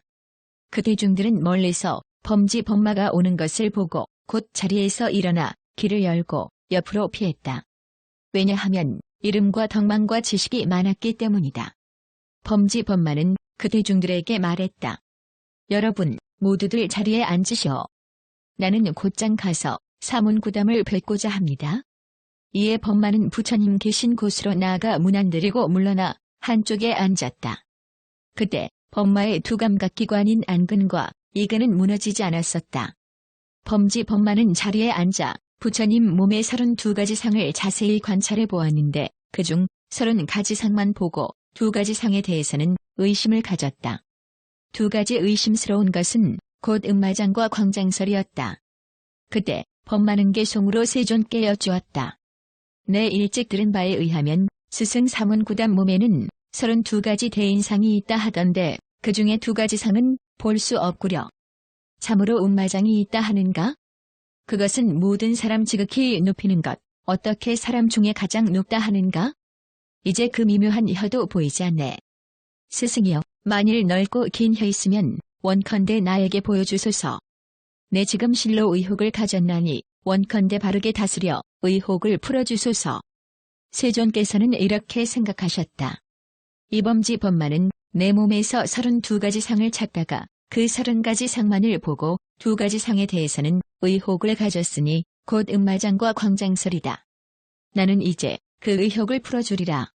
A: 그 대중들은 멀리서 범지 법마가 오는 것을 보고 곧 자리에서 일어나 길을 열고 옆으로 피했다. 왜냐하면 이름과 덕망과 지식이 많았기 때문이다. 범지 법마는 그 대중들에게 말했다. 여러분, 모두들 자리에 앉으시오. 나는 곧장 가서 사문구담을 뵙고자 합니다. 이에 법마는 부처님 계신 곳으로 나아가 문안드리고 물러나 한쪽에 앉았다. 그때 법마의 두 감각기관인 안근과 이근은 무너지지 않았었다. 범지 법마는 자리에 앉아 부처님 몸의 32가지 상을 자세히 관찰해 보았는데 그중 30가지 상만 보고 2가지 상에 대해서는 의심을 가졌다. 2가지 의심스러운 것은 곧 음마장과 광장설이었다. 그때 법마는 개송으로 세존께 여쭈었다. 내 일찍 들은 바에 의하면 스승 사문구담 몸에는 32가지 대인상이 있다 하던데 그 중에 2가지 상은 볼 수 없구려. 참으로 음마장이 있다 하는가? 그것은 모든 사람 지극히 높이는 것, 어떻게 사람 중에 가장 높다 하는가? 이제 그 미묘한 혀도 보이지 않네. 스승이여, 만일 넓고 긴 혀 있으면 원컨대 나에게 보여주소서. 내 지금 실로 의혹을 가졌나니 원컨대 바르게 다스려 의혹을 풀어주소서. 세존께서는 이렇게 생각하셨다. 이범지 법마는 내 몸에서 32가지 상을 찾다가 그 30가지 상만을 보고 2가지 상에 대해서는 의혹을 가졌으니 곧 음마장과 광장설이다. 나는 이제 그 의혹을 풀어주리라.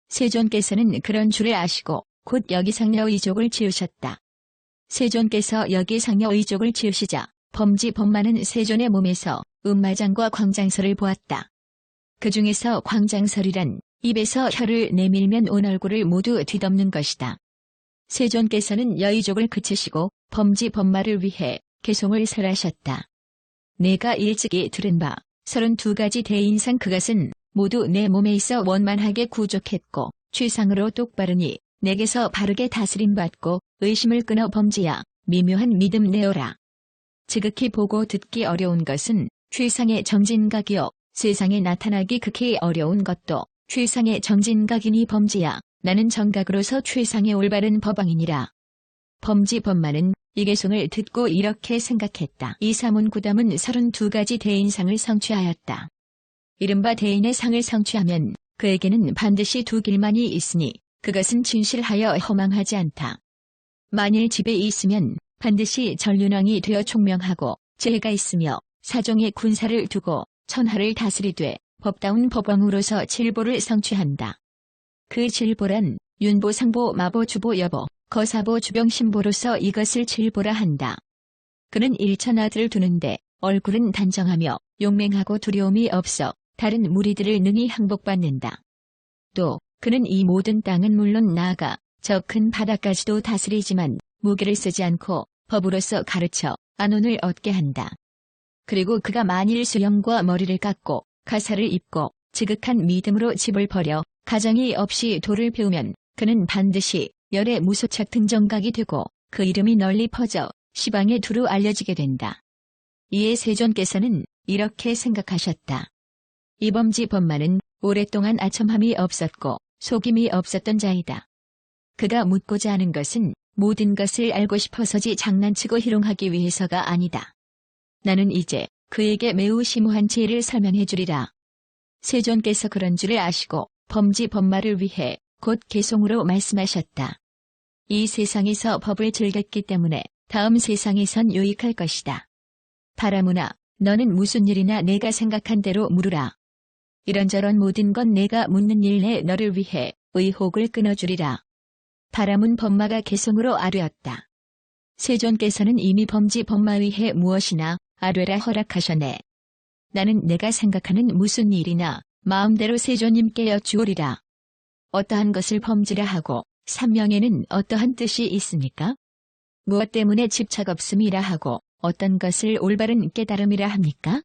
A: 세존께서는 그런 줄을 아시고 곧 여기상여 의족을 지으셨다. 세존께서 여기상여 의족을 지으시자 범지 법마는 세존의 몸에서 음마장과 광장설을 보았다. 그 중에서 광장설이란 입에서 혀를 내밀면 온 얼굴을 모두 뒤덮는 것이다. 세존께서는 여의족을 그치시고 범지 법마를 위해 개송을 설하셨다. 내가 일찍이 들은 바 32가지 대인상 그것은 모두 내 몸에 있어 원만하게 구족했고 취상으로 똑바르니 내게서 바르게 다스림받고 의심을 끊어 범지야 미묘한 믿음 내어라. 지극히 보고 듣기 어려운 것은 취상의 정진각이요 세상에 나타나기 극히 어려운 것도 취상의 정진각이니 범지야 나는 정각으로서 취상의 올바른 법왕이니라. 범지 법마는 이 개송을 듣고 이렇게 생각했다. 이 사문구담은 32가지 대인상을 성취하였다. 이른바 대인의 상을 성취하면 그에게는 반드시 2길만이 있으니 그것은 진실하여 허망하지 않다. 만일 집에 있으면 반드시 전륜왕이 되어 총명하고 재해가 있으며 사종의 군사를 두고 천하를 다스리되 법다운 법왕으로서 칠보를 성취한다. 그 칠보란 윤보, 상보, 마보, 주보, 여보, 거사보, 주병, 신보로서 이것을 칠보라 한다. 그는 일천하들을 두는데 얼굴은 단정하며 용맹하고 두려움이 없어 다른 무리들을 능히 항복받는다. 또 그는 이 모든 땅은 물론 나아가 저 큰 바다까지도 다스리지만 무기를 쓰지 않고 법으로서 가르쳐 안온을 얻게 한다. 그리고 그가 만일 수염과 머리를 깎고 가사를 입고 지극한 믿음으로 집을 버려 가정이 없이 도를 배우면 그는 반드시 열의 무소착 등정각이 되고 그 이름이 널리 퍼져 시방에 두루 알려지게 된다. 이에 세존께서는 이렇게 생각하셨다. 이범지 법마는 오랫동안 아첨함이 없었고 속임이 없었던 자이다. 그가 묻고자 하는 것은 모든 것을 알고 싶어서지 장난치고 희롱하기 위해서가 아니다. 나는 이제 그에게 매우 심오한 죄를 설명해 주리라. 세존께서 그런 줄을 아시고 범지범마를 위해 곧 개송으로 말씀하셨다. 이 세상에서 법을 즐겼기 때문에 다음 세상에선 유익할 것이다. 바라무나, 너는 무슨 일이나 내가 생각한 대로 물으라. 이런저런 모든 건 내가 묻는 일 내에 너를 위해 의혹을 끊어주리라. 바라문 범마가 개송으로 아뢰었다. 세존께서는 이미 범지범마 위해 무엇이나 아뢰라 허락하셨네. 나는 내가 생각하는 무슨 일이나 마음대로 세존님께 여쭈오리라. 어떠한 것을 범지라 하고 산명에는 어떠한 뜻이 있습니까? 무엇 때문에 집착 없음이라 하고 어떤 것을 올바른 깨달음이라 합니까?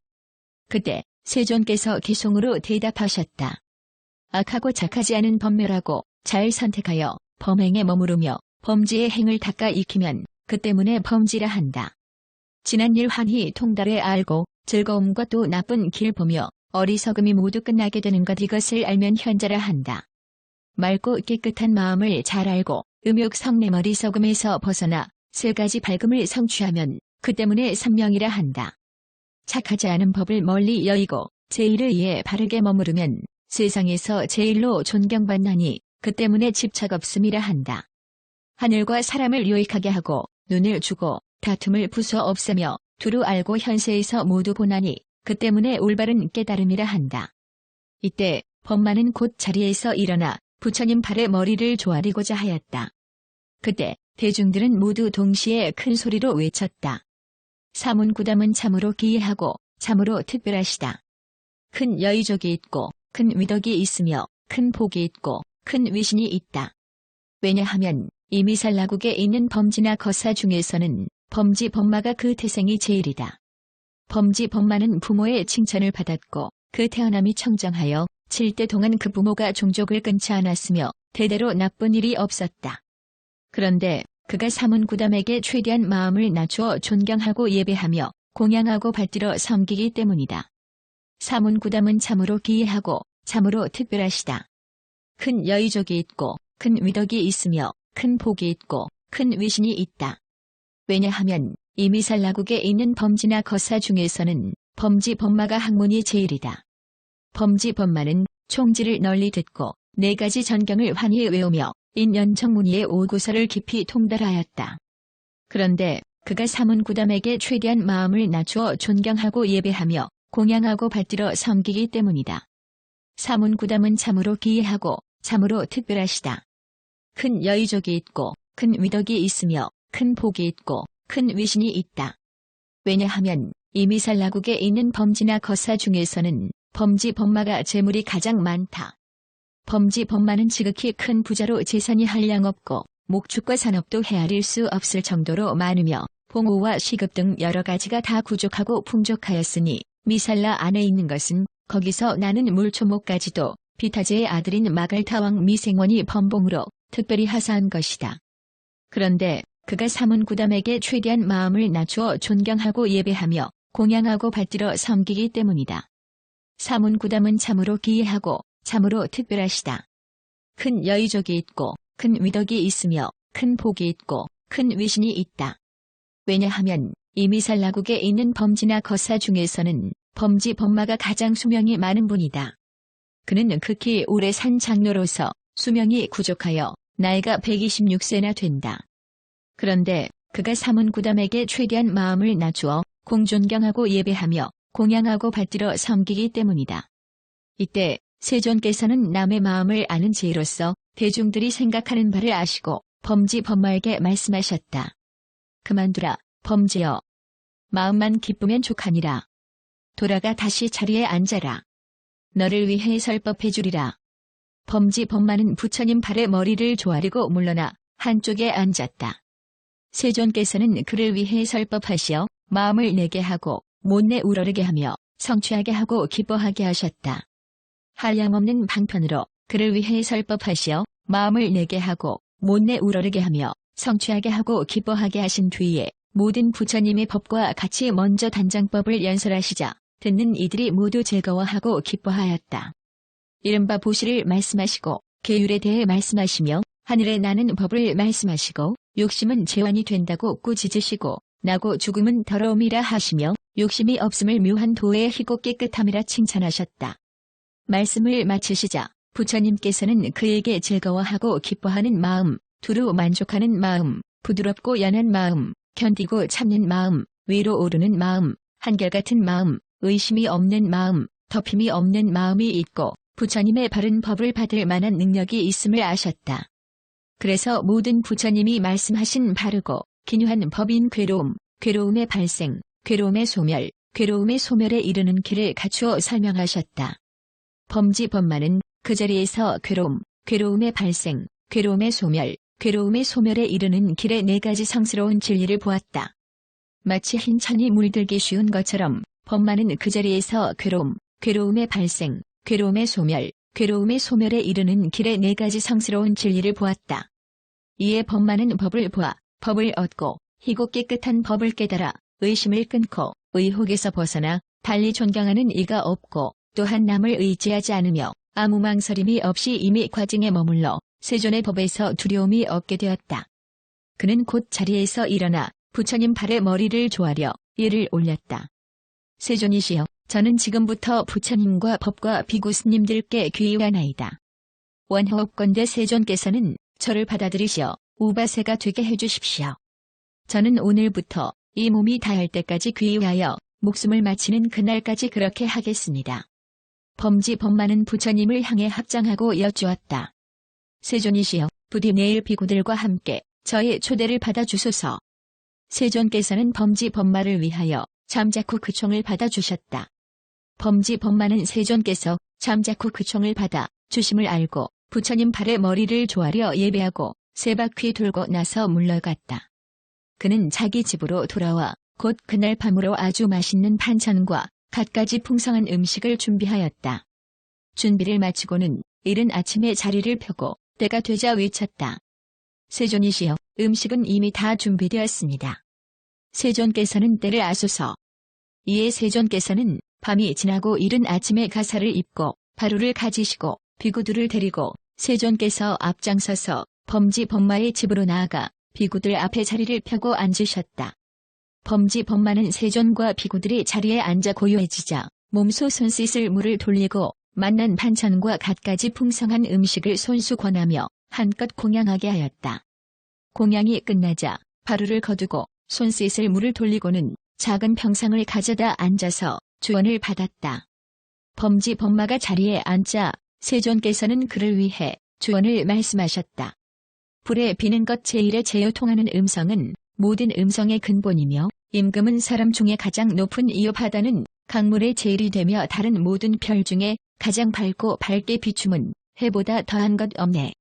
A: 그때 세존께서 개송으로 대답하셨다. 악하고 착하지 않은 범멸하고 잘 선택하여 범행에 머무르며 범지의 행을 닦아 익히면 그 때문에 범지라 한다. 지난 일 환히 통달해 알고 즐거움과 또 나쁜 길 보며 어리석음이 모두 끝나게 되는 것, 이것을 알면 현자라 한다. 맑고 깨끗한 마음을 잘 알고 음욕 성냄 어리석음에서 벗어나 세 가지 밝음을 성취하면 그 때문에 선명이라 한다. 착하지 않은 법을 멀리 여의고 제일을 위해 바르게 머무르면 세상에서 제일로 존경받나니 그 때문에 집착 없음이라 한다. 하늘과 사람을 유익하게 하고 눈을 주고 다툼을 부숴 없애며 두루 알고 현세에서 모두 보나니 그 때문에 올바른 깨달음이라 한다. 이때 범마는 곧 자리에서 일어나 부처님 발에 머리를 조아리고자 하였다. 그때 대중들은 모두 동시에 큰 소리로 외쳤다. 사문구담은 참으로 기이하고 참으로 특별하시다. 큰 여의족이 있고 큰 위덕이 있으며 큰 복이 있고 큰 위신이 있다. 왜냐하면 이 미살라국에 있는 범지나 거사 중에서는 범지범마가 그 태생이 제일이다. 범지범마는 부모의 칭찬을 받았고 그 태어남이 청정하여 7대 동안 그 부모가 종족을 끊지 않았으며 대대로 나쁜 일이 없었다. 그런데 그가 사문구담에게 최대한 마음을 낮추어 존경하고 예배하며 공양하고 받들어 섬기기 때문이다. 사문구담은 참으로 기이하고 참으로 특별하시다. 큰 여의족이 있고 큰 위덕이 있으며 큰 복이 있고 큰 위신이 있다. 왜냐하면 이 미살라국에 있는 범지나 거사 중에서는 범지범마가 학문이 제일이다. 범지범마는 총지를 널리 듣고 4가지 전경을 환히 외우며 인연청문의의 5구설을 깊이 통달하였다. 그런데 그가 사문구담에게 최대한 마음을 낮추어 존경하고 예배하며 공양하고 받들어 섬기기 때문이다. 사문구담은 참으로 기이하고 참으로 특별하시다. 큰 여의족이 있고 큰 위덕이 있으며 큰 복이 있고 큰 위신이 있다. 왜냐하면 이 미살라국에 있는 범지나 거사 중에서는 범지범마가 재물이 가장 많다. 범지범마는 지극히 큰 부자로 재산이 한량없고 목축과 산업도 헤아릴 수 없을 정도로 많으며 봉오와 시급 등 여러 가지가 다 구족하고 풍족하였으니 미살라 안에 있는 것은 거기서 나는 물초목까지도 비타제의 아들인 마갈타왕 미생원이 범봉으로 특별히 하사한 것이다. 그런데 그가 사문구담에게 최대한 마음을 낮추어 존경하고 예배하며 공양하고 받들어 섬기기 때문이다. 사문구담은 참으로 기이하고 참으로 특별하시다. 큰 여의족이 있고 큰 위덕이 있으며 큰 복이 있고 큰 위신이 있다. 왜냐하면 이 미살라국에 있는 범지나 거사 중에서는 범지범마가 가장 수명이 많은 분이다. 그는 극히 오래 산 장로로서 수명이 부족하여 나이가 126세나 된다. 그런데 그가 사문구담에게 최대한 마음을 낮추어 공존경하고 예배하며 공양하고 받들어 섬기기 때문이다. 이때 세존께서는 남의 마음을 아는 지혜로서 대중들이 생각하는 바를 아시고 범지범마에게 말씀하셨다. 그만두라, 범지여. 마음만 기쁘면 족하니라. 돌아가 다시 자리에 앉아라. 너를 위해 설법해 주리라. 범지범마는 부처님 발에 머리를 조아리고 물러나 한쪽에 앉았다. 세존께서는 그를 위해 설법하시어 마음을 내게 하고 못내 우러르게 하며 성취하게 하고 기뻐하게 하셨다. 한량없는 방편으로 그를 위해 설법하시어 마음을 내게 하고 못내 우러르게 하며 성취하게 하고 기뻐하게 하신 뒤에 모든 부처님의 법과 같이 먼저 단장법을 연설하시자 듣는 이들이 모두 즐거워하고 기뻐하였다. 이른바 보시를 말씀하시고 계율에 대해 말씀하시며 하늘에 나는 법을 말씀하시고 욕심은 재환이 된다고 꾸짖으시고 나고 죽음은 더러움이라 하시며 욕심이 없음을 묘한 도의 희고 깨끗함이라 칭찬하셨다. 말씀을 마치시자 부처님께서는 그에게 즐거워하고 기뻐하는 마음, 두루 만족하는 마음, 부드럽고 연한 마음, 견디고 참는 마음, 위로 오르는 마음, 한결같은 마음, 의심이 없는 마음, 덮임이 없는 마음이 있고 부처님의 바른 법을 받을 만한 능력이 있음을 아셨다. 그래서 모든 부처님이 말씀하신 바르고 기묘한 법인 괴로움, 괴로움의 발생, 괴로움의 소멸, 괴로움의 소멸에 이르는 길을 갖추어 설명하셨다. 범지범마는 그 자리에서 괴로움, 괴로움의 발생, 괴로움의 소멸, 괴로움의 소멸에 이르는 길의 네 가지 상스러운 진리를 보았다. 마치 흰 천이 물들기 쉬운 것처럼 범마는 그 자리에서 괴로움, 괴로움의 발생, 괴로움의 소멸, 괴로움의 소멸에 이르는 길의 네 가지 상스러운 진리를 보았다. 이에 범마는 법을 보아 법을 얻고 희고 깨끗한 법을 깨달아 의심을 끊고 의혹에서 벗어나 달리 존경하는 이가 없고 또한 남을 의지하지 않으며 아무 망설임이 없이 이미 과정에 머물러 세존의 법에서 두려움이 없게 되었다. 그는 곧 자리에서 일어나 부처님 발에 머리를 조아려 예를 올렸다. 세존이시여, 저는 지금부터 부처님과 법과 비구 스님들께 귀의하나이다. 원하옵건대 세존께서는 저를 받아들이시어 우바세가 되게 해주십시오. 저는 오늘부터 이 몸이 다할 때까지 귀의하여 목숨을 마치는 그날까지 그렇게 하겠습니다. 범지범마는 부처님을 향해 합장하고 여쭈었다. 세존이시여, 부디 내일 비구들과 함께 저의 초대를 받아주소서. 세존께서는 범지범마를 위하여 잠자코 그 총을 받아주셨다. 범지범마는 세존께서 잠자코 그 총을 받아 주심을 알고 부처님 발에 머리를 조아려 예배하고 세 바퀴 돌고 나서 물러갔다. 그는 자기 집으로 돌아와 곧 그날 밤으로 아주 맛있는 반찬과 갖가지 풍성한 음식을 준비하였다. 준비를 마치고는 이른 아침에 자리를 펴고 때가 되자 외쳤다. 세존이시여, 음식은 이미 다 준비되었습니다. 세존께서는 때를 아소서. 이에 세존께서는 밤이 지나고 이른 아침에 가사를 입고 바루를 가지시고 비구들을 데리고 세존께서 앞장서서 범지범마의 집으로 나아가 비구들 앞에 자리를 펴고 앉으셨다. 범지범마는 세존과 비구들이 자리에 앉아 고요해지자 몸소 손 씻을 물을 돌리고 맛난 반찬과 갖가지 풍성한 음식을 손수 권하며 한껏 공양하게 하였다. 공양이 끝나자 바루를 거두고 손 씻을 물을 돌리고는 작은 평상을 가져다 앉아서 주언을 받았다. 범지범마가 자리에 앉자 세존께서는 그를 위해 주언을 말씀하셨다. 불에 비는 것 제일에 제어 통하는 음성은 모든 음성의 근본이며 임금은 사람 중에 가장 높은 이업하다는 강물의 제일이 되며 다른 모든 별 중에 가장 밝고 밝게 비춤은 해보다 더한 것 없네.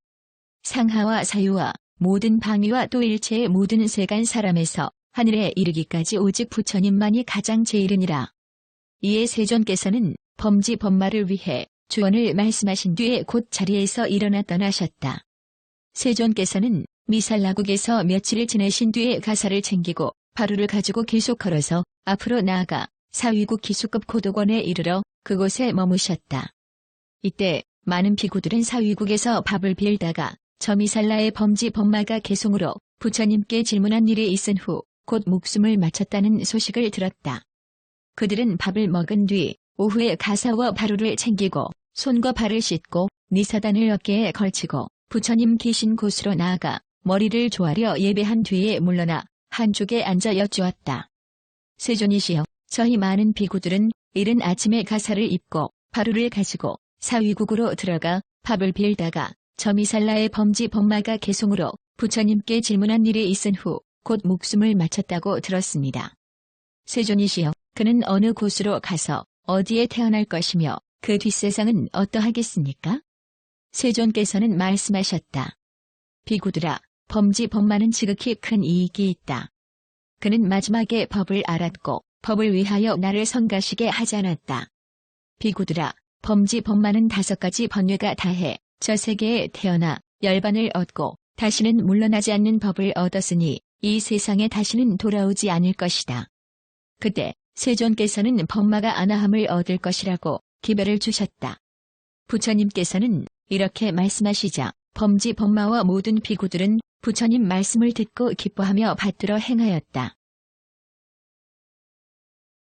A: 상하와 사유와 모든 방위와 또 일체의 모든 세간 사람에서 하늘에 이르기까지 오직 부처님만이 가장 제일이니라. 이에 세존께서는 범지범마를 위해 주언을 말씀하신 뒤에 곧 자리에서 일어나 떠나셨다. 세존께서는 미살라국에서 며칠을 지내신 뒤에 가사를 챙기고 바루를 가지고 계속 걸어서 앞으로 나아가 사위국 기수급 고도권에 이르러 그곳에 머무셨다. 이때 많은 비구들은 사위국에서 밥을 빌다가 저 미살라의 범지범마가 개송으로 부처님께 질문한 일이 있은 후 곧 목숨을 마쳤다는 소식을 들었다. 그들은 밥을 먹은 뒤 오후에 가사와 바루를 챙기고 손과 발을 씻고 니사단을 어깨에 걸치고 부처님 계신 곳으로 나아가 머리를 조아려 예배한 뒤에 물러나 한쪽에 앉아 여쭈었다. 세존이시여, 저희 많은 비구들은 이른 아침에 가사를 입고 바루를 가지고 사위국으로 들어가 밥을 빌다가 저 미살라의 범지범마가 개송으로 부처님께 질문한 일이 있은 후 곧 목숨을 마쳤다고 들었습니다. 세존이시여, 그는 어느 곳으로 가서 어디에 태어날 것이며 그 뒷세상은 어떠하겠습니까? 세존께서는 말씀하셨다. 비구들아, 범지범마는 지극히 큰 이익이 있다. 그는 마지막에 법을 알았고 법을 위하여 나를 성가시게 하지 않았다. 비구들아, 범지범마는 5가지 번뇌가 다해 저 세계에 태어나 열반을 얻고 다시는 물러나지 않는 법을 얻었으니 이 세상에 다시는 돌아오지 않을 것이다. 그때 세존께서는 범마가 아나함을 얻을 것이라고 기별을 주셨다. 부처님께서는 이렇게 말씀하시자 범지 범마와 모든 비구들은 부처님 말씀을 듣고 기뻐하며 받들어 행하였다.